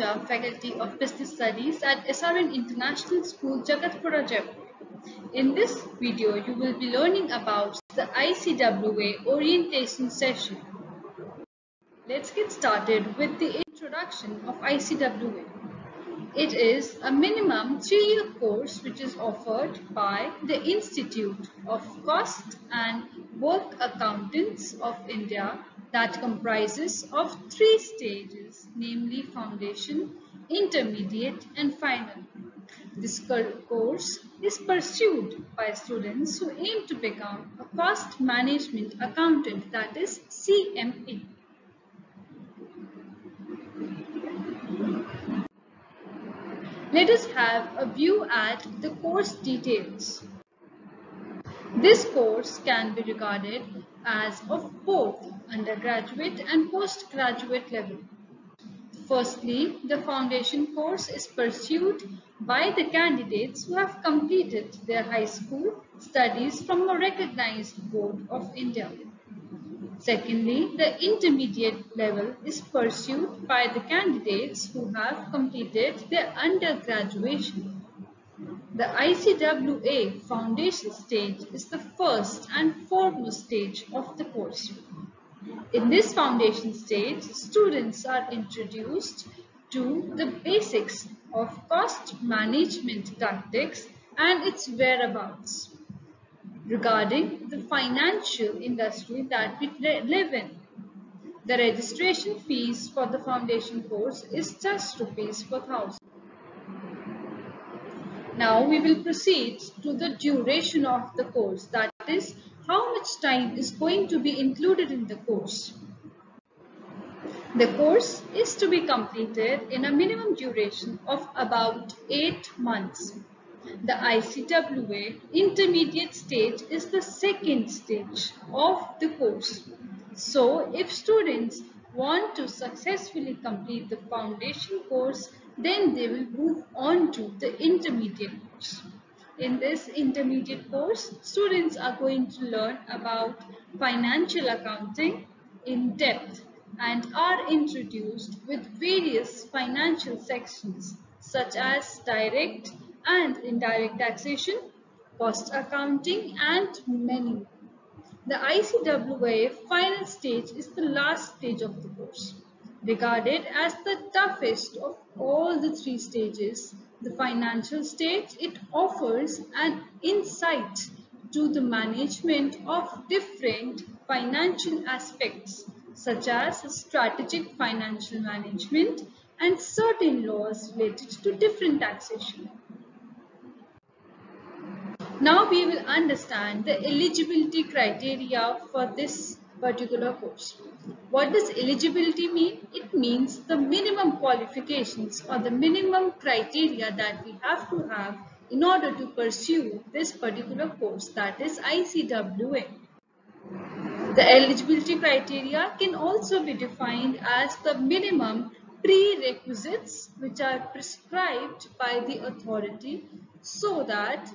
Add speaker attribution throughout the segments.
Speaker 1: Ahuja, Faculty of Business Studies at SRN International School, Jagatpura, Jaipur. In this video, you will be learning about the ICWA orientation session. Let's get started with the introduction of ICWA. It is a minimum 3-year course which is offered by the Institute of Cost and Work Accountants of India that comprises of 3 stages, namely Foundation, Intermediate and Final. This course is pursued by students who aim to become a Cost Management Accountant, that is CMA. Let us have a view at the course details. This course can be regarded as of both undergraduate and postgraduate level. Firstly, the foundation course is pursued by the candidates who have completed their high school studies from a recognized board of India. Secondly, the intermediate level is pursued by the candidates who have completed their undergraduation. The ICWA foundation stage is the first and foremost stage of the course. In this foundation stage, students are introduced to the basics of cost management tactics and its whereabouts. Regarding the financial industry that we live in, the registration fees for the foundation course is just ₹4,000. Now we will proceed to the duration of the course, that is, how much time is going to be included in the course. The course is to be completed in a minimum duration of about 8 months. The ICWA intermediate stage is the second stage of the course. So, if students want to successfully complete the foundation course, then they will move on to the intermediate course. In this intermediate course, students are going to learn about financial accounting in depth and are introduced with various financial sections such as direct and indirect taxation, cost accounting and many more. The ICWA final stage is the last stage of the course. Regarded as the toughest of all the 3 stages, the financial stage, it offers an insight to the management of different financial aspects such as strategic financial management and certain laws related to different taxation. Now we will understand the eligibility criteria for this particular course. What does eligibility mean? It means the minimum qualifications or the minimum criteria that we have to have in order to pursue this particular course, that is ICWA. The eligibility criteria can also be defined as the minimum prerequisites which are prescribed by the authority so that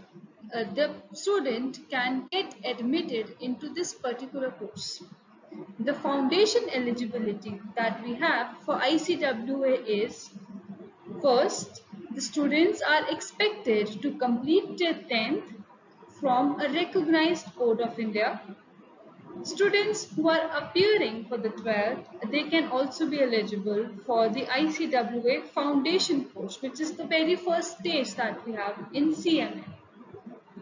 Speaker 1: the student can get admitted into this particular course. The foundation eligibility that we have for ICWA is, first, the students are expected to complete their 10th from a recognized board of India. Students who are appearing for the 12th, they can also be eligible for the ICWA foundation course, which is the very first stage that we have in CMA.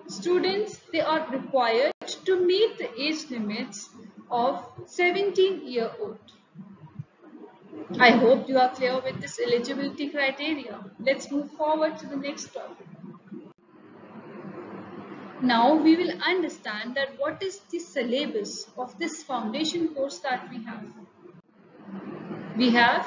Speaker 1: Students, they are required to meet the age limits of 17-year-old. I hope you are clear with this eligibility criteria. Let's move forward to the next topic. Now we will understand that what is the syllabus of this foundation course that we have. We have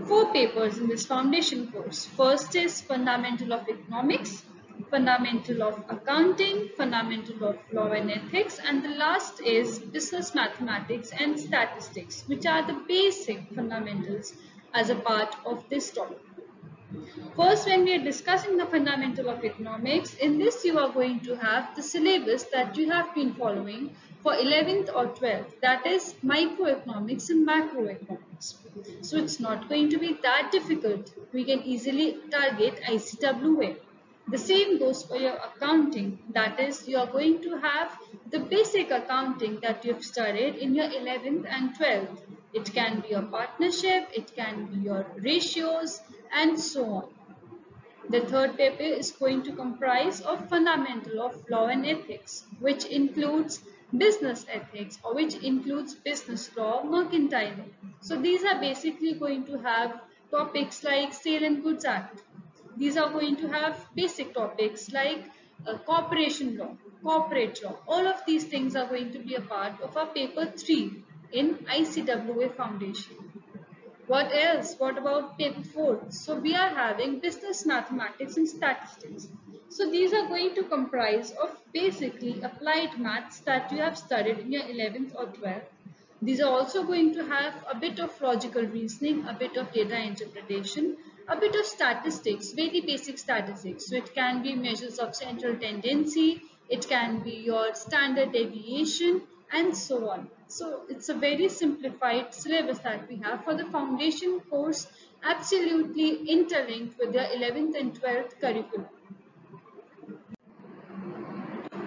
Speaker 1: 4 papers in this foundation course. First is Fundamental of Economics, Fundamental of Accounting, Fundamental of Law and Ethics, and the last is Business Mathematics and Statistics, which are the basic fundamentals as a part of this topic. First, when we are discussing the Fundamental of Economics, in this you are going to have the syllabus that you have been following for 11th or 12th, that is microeconomics and macroeconomics. So it's not going to be that difficult. We can easily target ICWA. The same goes for your accounting. That is, you are going to have the basic accounting that you've studied in your 11th and 12th. It can be your partnership, it can be your ratios, and so on. The third paper is going to comprise of fundamental of law and ethics, which includes business ethics or which includes business law, mercantile law. So these are basically going to have topics like Sale and Goods Act. These are going to have basic topics like corporation law, corporate law. All of these things are going to be a part of our paper 3 in ICWA Foundation. What else? What about paper 4? So we are having business mathematics and statistics. So these are going to comprise of basically applied maths that you have studied in your 11th or 12th. These are also going to have a bit of logical reasoning, a bit of data interpretation, a bit of statistics, very basic statistics. So it can be measures of central tendency, it can be your standard deviation, and so on. So it's a very simplified syllabus that we have for the foundation course, absolutely interlinked with your 11th and 12th curriculum.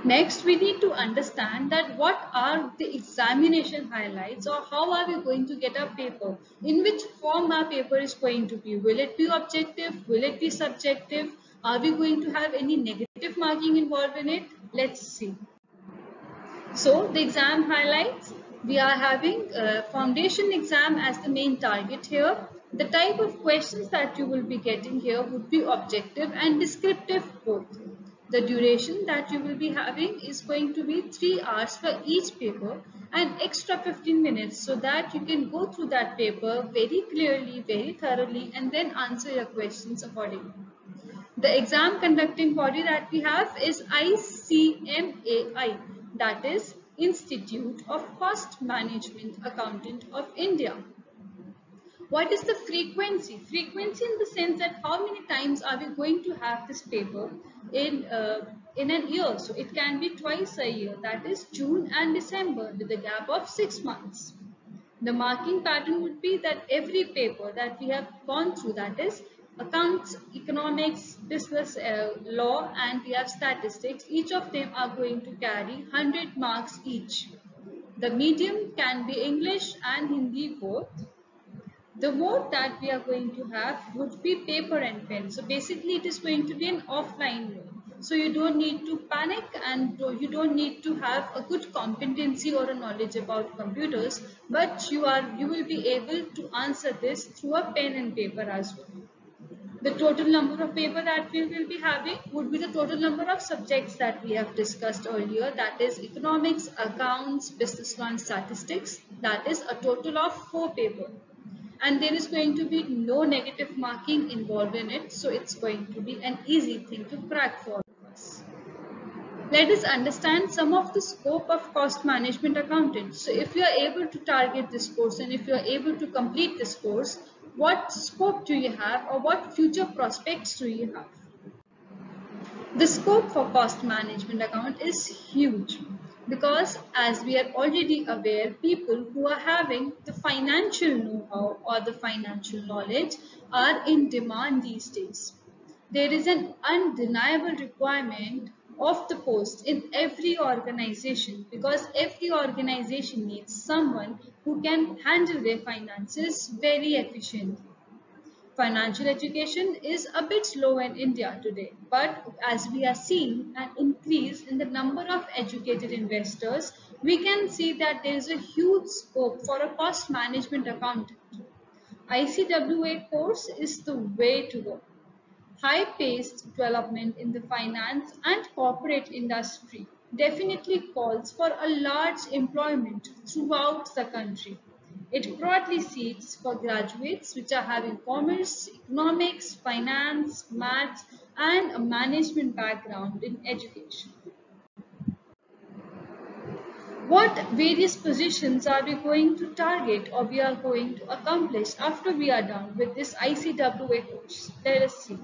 Speaker 1: Next, we need to understand that what are the examination highlights or how are we going to get our paper? In which form our paper is going to be? Will it be objective? Will it be subjective? Are we going to have any negative marking involved in it? Let's see. So the exam highlights, we are having a foundation exam as the main target here. The type of questions that you will be getting here would be objective and descriptive both. The duration that you will be having is going to be 3 hours for each paper and extra 15 minutes so that you can go through that paper very clearly, very thoroughly, and then answer your questions accordingly. The exam conducting body that we have is ICMAI, that is Institute of Cost Management Accountant of India. What is the frequency? Frequency in the sense that how many times are we going to have this paper in an year? So it can be twice a year, that is June and December with a gap of 6 months. The marking pattern would be that every paper that we have gone through, that is accounts, economics, business law, and we have statistics, each of them are going to carry 100 marks each. The medium can be English and Hindi both. The mode that we are going to have would be paper and pen. So basically it is going to be an offline mode. So you don't need to panic and you don't need to have a good competency or a knowledge about computers, but you will be able to answer this through a pen and paper as well. The total number of paper that we will be having would be the total number of subjects that we have discussed earlier, that is economics, accounts, business law and statistics. That is a total of 4 papers. And there is going to be no negative marking involved in it, so it's going to be an easy thing to crack for us. Let us understand some of the scope of cost management accounting. So if you are able to target this course and if you are able to complete this course, what scope do you have or what future prospects do you have? The scope for cost management account is huge because, as we are already aware, people who are having the financial know-how or the financial knowledge are in demand these days. There is an undeniable requirement of the post in every organization because every organization needs someone who can handle their finances very efficiently. Financial education is a bit low in India today, but as we are seeing an increase in the number of educated investors, we can see that there is a huge scope for a cost management accountant. ICWA course is the way to go. High-paced development in the finance and corporate industry definitely calls for a large employment throughout the country. It broadly seeks for graduates which are having commerce, economics, finance, maths, and a management background in education. What various positions are we going to target or we are going to accomplish after we are done with this ICWA course? Let us see.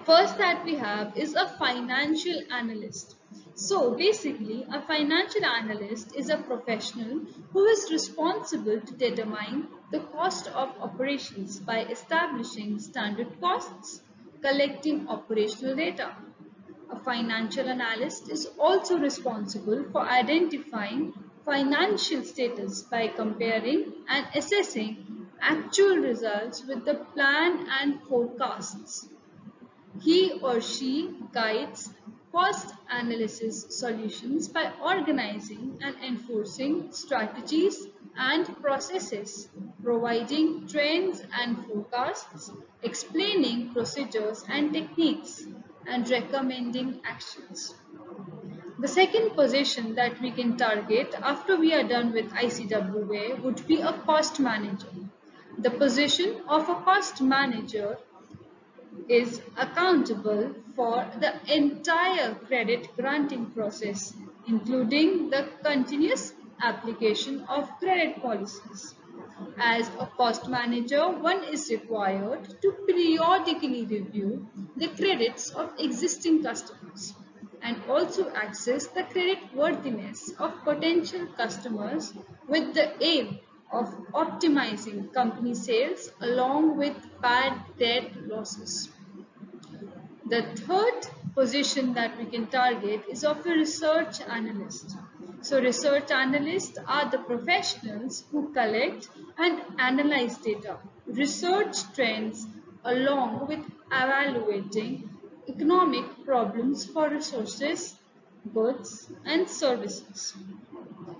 Speaker 1: First that we have is a financial analyst. So basically, a financial analyst is a professional who is responsible to determine the cost of operations by establishing standard costs, collecting operational data. A financial analyst is also responsible for identifying financial status by comparing and assessing actual results with the plan and forecasts. He or she guides cost analysis solutions by organizing and enforcing strategies and processes, providing trends and forecasts, explaining procedures and techniques, and recommending actions. The second position that we can target after we are done with ICWA would be a cost manager. The position of a cost manager is accountable for the entire credit granting process, including the continuous application of credit policies. As a cost manager, one is required to periodically review the credits of existing customers and also assess the credit worthiness of potential customers with the aim of optimizing company sales along with bad debt losses. The third position that we can target is of a research analyst. So research analysts are the professionals who collect and analyze data, research trends along with evaluating economic problems for resources, goods and services.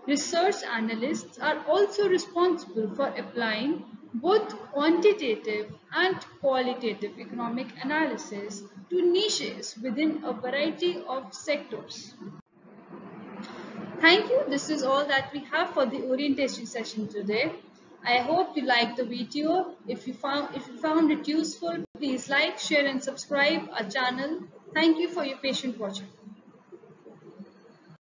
Speaker 1: Research analysts are also responsible for applying both quantitative and qualitative economic analysis to niches within a variety of sectors. Thank you. This is all that we have for the orientation session today. I hope you liked the video. If you found it useful, please like, share and subscribe our channel. Thank you for your patient watching.